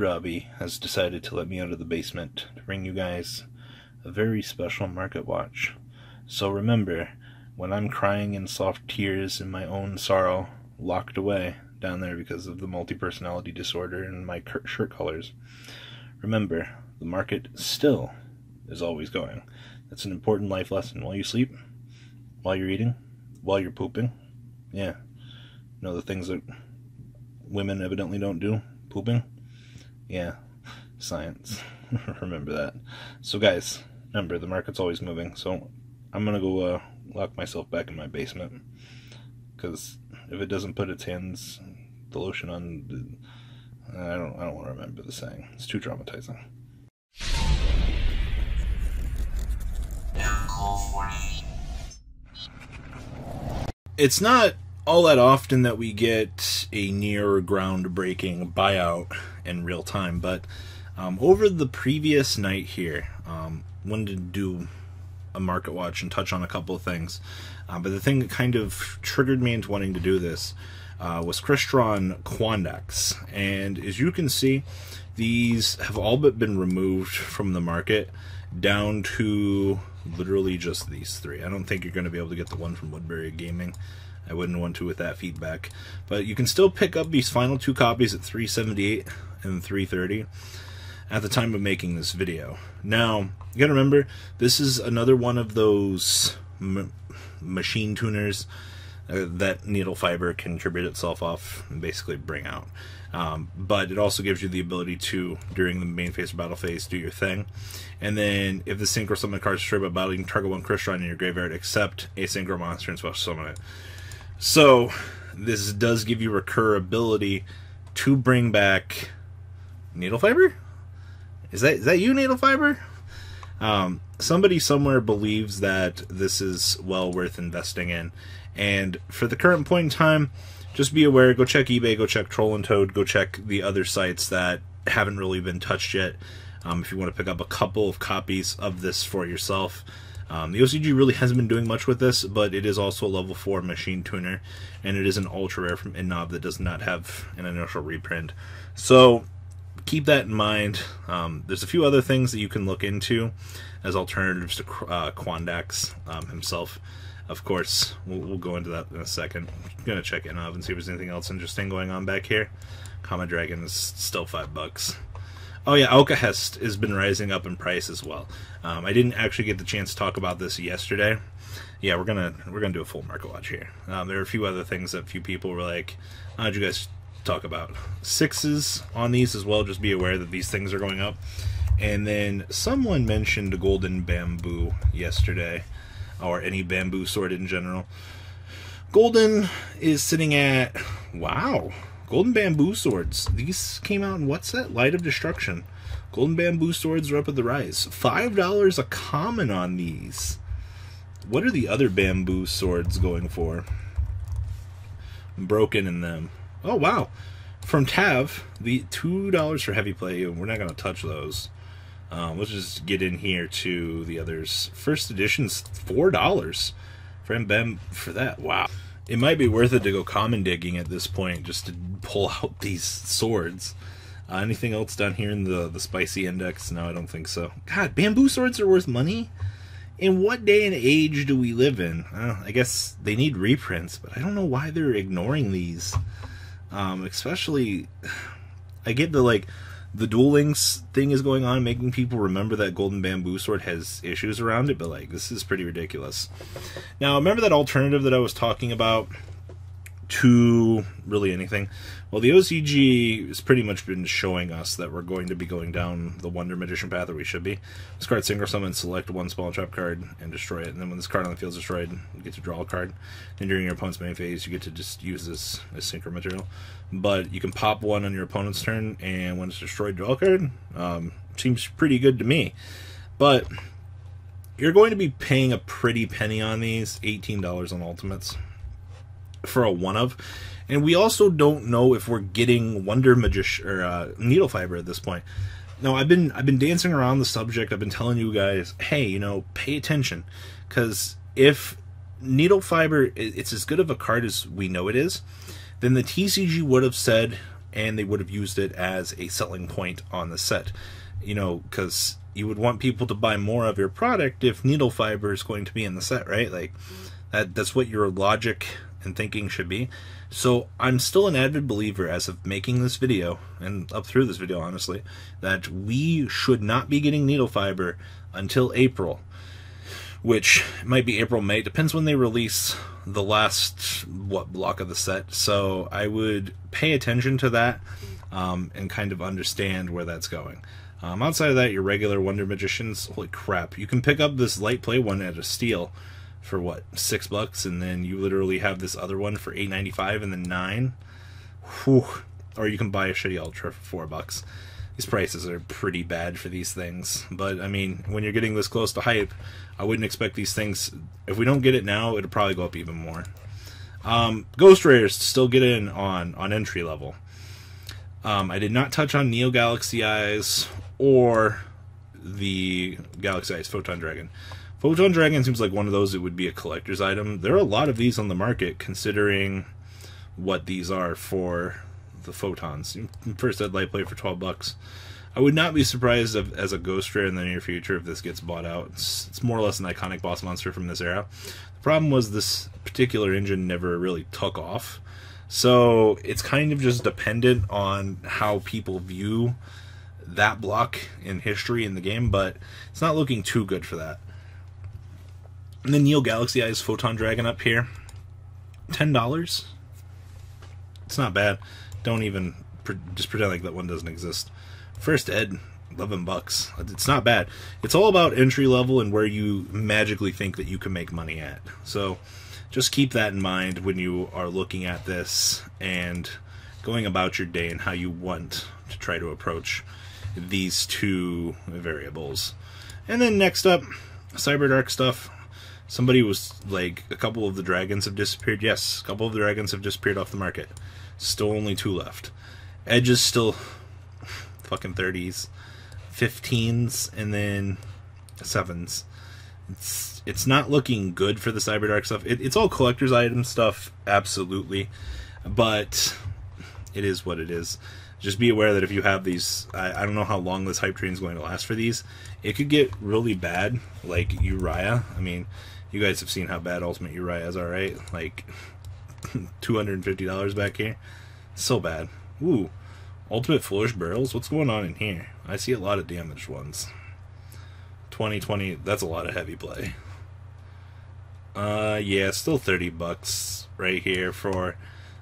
Robbie has decided to let me out of the basement to bring you guys a very special market watch. So remember, when I'm crying in soft tears in my own sorrow, locked away down there because of the multi-personality disorder and my shirt colors, remember, the market still is always going. That's an important life lesson. While you sleep, while you're eating, while you're pooping. Yeah. You know the things that women evidently don't do? Pooping? Yeah. Science. Remember that. So guys, remember, the market's always moving. So I'm gonna go lock myself back in my basement. Because if it doesn't put its hands, the lotion on, I don't want to remember the saying. It's too traumatizing. It's not all that often that we get a near groundbreaking buyout in real time, but over the previous night here, wanted to do a market watch and touch on a couple of things. But the thing that kind of triggered me into wanting to do this was Crystron Quandax. And as you can see, these have all but been removed from the market down to literally just these three. I don't think you're going to be able to get the one from Woodbury Gaming. I wouldn't want to with that feedback. But you can still pick up these final two copies at $378 and $330 at the time of making this video. Now, you gotta remember, this is another one of those machine tuners that Needlefiber can contribute itself off and basically bring out. But it also gives you the ability to, during the main phase or battle phase, do your thing. And then, if the synchro summon card is destroyed by battle, you can target one Crystron in your graveyard, except a synchro monster, and special summon it. So, this does give you recurability to bring back Needlefiber? Is that you, Needlefiber? Somebody somewhere believes that this is well worth investing in. And for the current point in time, just be aware, go check eBay, go check Troll and Toad, go check the other sites that haven't really been touched yet. If you want to pick up a couple of copies of this for yourself. The OCG really hasn't been doing much with this, but it is also a level 4 machine tuner, and it is an ultra rare from Innob that does not have an initial reprint. So keep that in mind. There's a few other things that you can look into as alternatives to Quandax himself. Of course, we'll go into that in a second. I'm going to check Innob and see if there's anything else interesting going on back here. Comet Dragon is still $5. Oh yeah, Alkahest has been rising up in price as well. I didn't actually get the chance to talk about this yesterday. Yeah, we're gonna do a full market watch here. There are a few other things that a few people were like, how'd you guys talk about? 6s on these as well, just be aware that these things are going up. And then someone mentioned golden bamboo yesterday, or any bamboo sword in general. Golden is sitting at, wow, golden bamboo swords. These came out in what set? Light of Destruction. Golden bamboo swords are up at the rise. $5 a common on these. What are the other bamboo swords going for? Broken in them. Oh, wow. From Tav, the $2 for heavy play. We're not going to touch those. Let's just get in here to the others. First edition's $4 for MBM for that. Wow. It might be worth it to go common digging at this point just to pull out these swords. Anything else down here in the spicy index? No, I don't think so. God, bamboo swords are worth money? In what day and age do we live in? I guess they need reprints, but I don't know why they're ignoring these. Especially, I get the Duel Links thing is going on, making people remember that golden bamboo sword has issues around it, but like, this is pretty ridiculous. Now, remember that alternative that I was talking about to really anything? Well, the OCG has pretty much been showing us that we're going to be going down the Wonder Magician path, or we should be. This card synchro summon, select one spell trap card and destroy it, and then when this card on the field is destroyed, you get to draw a card. And during your opponent's main phase, you get to just use this as synchro material. But you can pop one on your opponent's turn, and when it's destroyed, draw a card. Seems pretty good to me. But you're going to be paying a pretty penny on these, $18 on Ultimates, for a one-of. And we also don't know if we're getting Wonder Magician or Needlefiber at this point. Now, I've been dancing around the subject. I've been telling you guys, hey, you know, pay attention, because if Needlefiber it's as good of a card as we know it is, then the TCG would have said and they would have used it as a selling point on the set. You know, because you would want people to buy more of your product if Needlefiber is going to be in the set, right? Like, that's what your logic and thinking should be. So I'm still an avid believer, as of making this video, and up through this video, honestly, that we should not be getting Needlefiber until April, which might be April, May, depends when they release the last, block of the set. So I would pay attention to that, and kind of understand where that's going. Outside of that, your regular Wonder Magicians, holy crap, you can pick up this light play one at a steal for what, $6, and then you literally have this other one for $8.95 and then $9. Whew. Or you can buy a shitty Ultra for $4. These prices are pretty bad for these things, but I mean, when you're getting this close to hype, I wouldn't expect these things. If we don't get it now, it'll probably go up even more. Ghost Rares still get in on entry level. I did not touch on Neo Galaxy Eyes or the Galaxy Eyes Photon Dragon. Photon Dragon seems like one of those that would be a collector's item. There are a lot of these on the market, considering what these are for the photons. First Ed Light Play for $12. I would not be surprised as a Ghost Rare in the near future if this gets bought out. It's more or less an iconic boss monster from this era. The problem was this particular engine never really took off. So it's kind of just dependent on how people view that block in history in the game, but it's not looking too good for that. And then Neo Galaxy Eyes Photon Dragon up here, $10. It's not bad. Don't even just pretend like that one doesn't exist. First Ed, $11. It's not bad. It's all about entry level and where you magically think that you can make money at. So just keep that in mind when you are looking at this and going about your day and how you want to try to approach these two variables. And then next up, Cyberdark stuff. Somebody was like, a couple of the dragons have disappeared. Yes, a couple of the dragons have disappeared off the market. Still only 2 left. Edge is still fucking 30s, 15s, and then 7s. It's not looking good for the Cyberdark stuff. It's all collector's item stuff, absolutely, but it is what it is. Just be aware that if you have these, I don't know how long this hype train is going to last for these. It could get really bad, like Uriah. I mean, you guys have seen how bad Ultimate Uriahs are, right? Like, $250 back here. So bad. Ooh, Ultimate Flourish Barrels? What's going on in here? I see a lot of damaged ones. 2020, that's a lot of heavy play. Yeah, still $30 right here for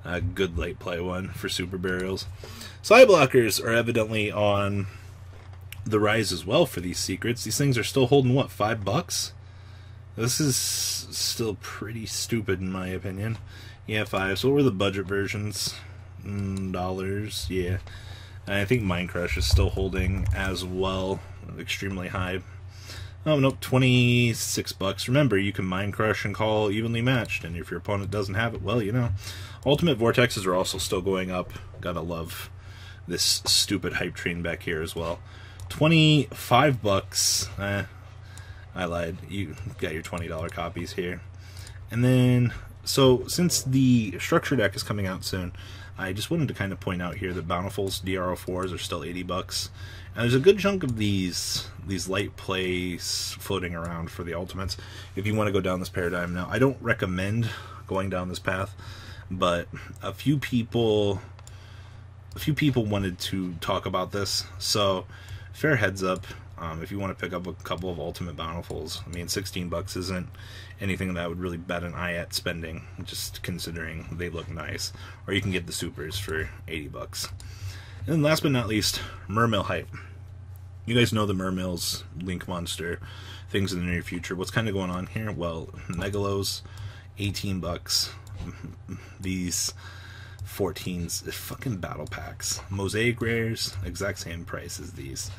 a good late play one for Super Burials. Side blockers are evidently on the rise as well for these secrets. These things are still holding, what, $5? This is still pretty stupid in my opinion. Yeah, 5. So what were the budget versions? Dollars, yeah. And I think Mind Crush is still holding as well, extremely high. Oh, nope, $26. Remember, you can Mind Crush and call evenly matched, and if your opponent doesn't have it, well, you know. Ultimate Vortexes are also still going up. Gotta love this stupid hype train back here as well. $25. I lied. You got your $20 copies here. And then, so since the structure deck is coming out soon, I just wanted to kind of point out here that Bountiful's DRO4s are still $80. And there's a good chunk of these light plays floating around for the Ultimates if you want to go down this paradigm. Now, I don't recommend going down this path, but a few people wanted to talk about this, so fair heads up. If you want to pick up a couple of Ultimate Bountifuls, I mean, $16 isn't anything that I would really bet an eye at spending, just considering they look nice. Or you can get the Supers for $80. And then last but not least, Mermail hype. You guys know the Mermail's Link Monster things in the near future. What's kind of going on here? Well, Megalos, $18. These 14s, fucking battle packs. Mosaic Rares, exact same price as these.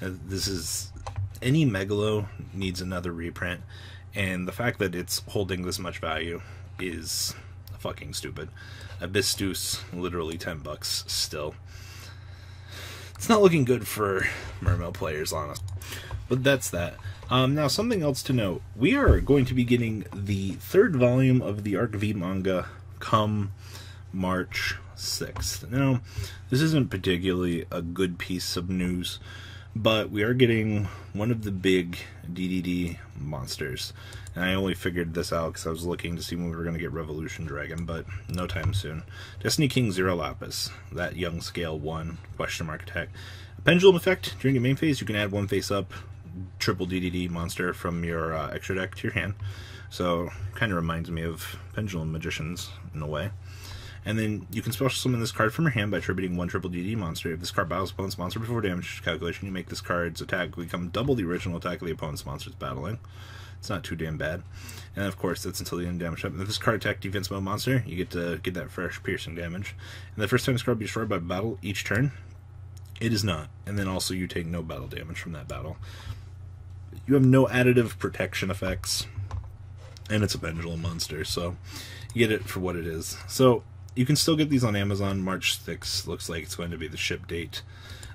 This is, any Megalo needs another reprint, and the fact that it's holding this much value is fucking stupid. Abystus, literally $10 still. It's not looking good for Mermail players, honestly. But that's that. Now, something else to note. We are going to be getting the 3rd volume of the Arc V manga come March 6th. Now, this isn't particularly a good piece of news, but we are getting one of the big DDD monsters. And I only figured this out because I was looking to see when we were going to get Revolution Dragon, but no time soon. Destiny King Zero Lapis, that young scale 1 question mark attack. A pendulum effect, during your main phase you can add one face up triple DDD monster from your extra deck to your hand. So, kind of reminds me of Pendulum Magicians in a way. And then you can special summon this card from your hand by attributing one triple DD monster. If this card battles opponent's monster before damage calculation, you make this card's attack become double the original attack of the opponent's monster it's battling. It's not too damn bad. And of course, that's until the end of damage up. And if this card attack defense mode monster, you get to get that fresh piercing damage. And the first time this card be destroyed by battle each turn, it is not. And then also you take no battle damage from that battle. You have no additive protection effects, and it's a pendulum monster, so you get it for what it is. So you can still get these on Amazon. March 6th looks like it's going to be the ship date.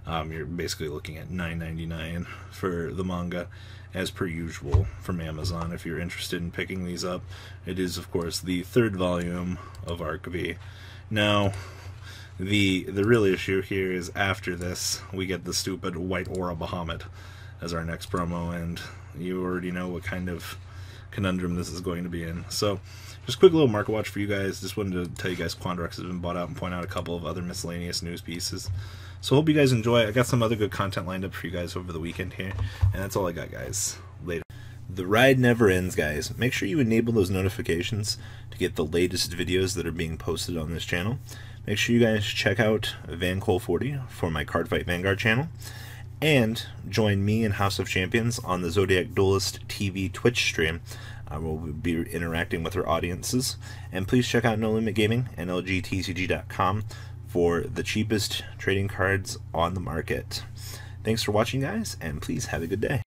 You're basically looking at $9.99 for the manga, as per usual from Amazon if you're interested in picking these up. It is, of course, the 3rd volume of Arc V. Now, the real issue here is after this, we get the stupid White Aura Bahamut as our next promo, and you already know what kind of conundrum this is going to be in. So, just a quick little market watch for you guys. Just wanted to tell you guys Quandax has been bought out and point out a couple of other miscellaneous news pieces. So hope you guys enjoy. I got some other good content lined up for you guys over the weekend here, and that's all I got, guys. Later. The ride never ends, guys. Make sure you enable those notifications to get the latest videos that are being posted on this channel. Make sure you guys check out VanCole40 for my Cardfight Vanguard channel, and join me and House of Champions on the Zodiac Duelist TV Twitch stream. We'll be interacting with our audiences. And please check out No Limit Gaming and LGTCG.com for the cheapest trading cards on the market. Thanks for watching, guys, and please have a good day.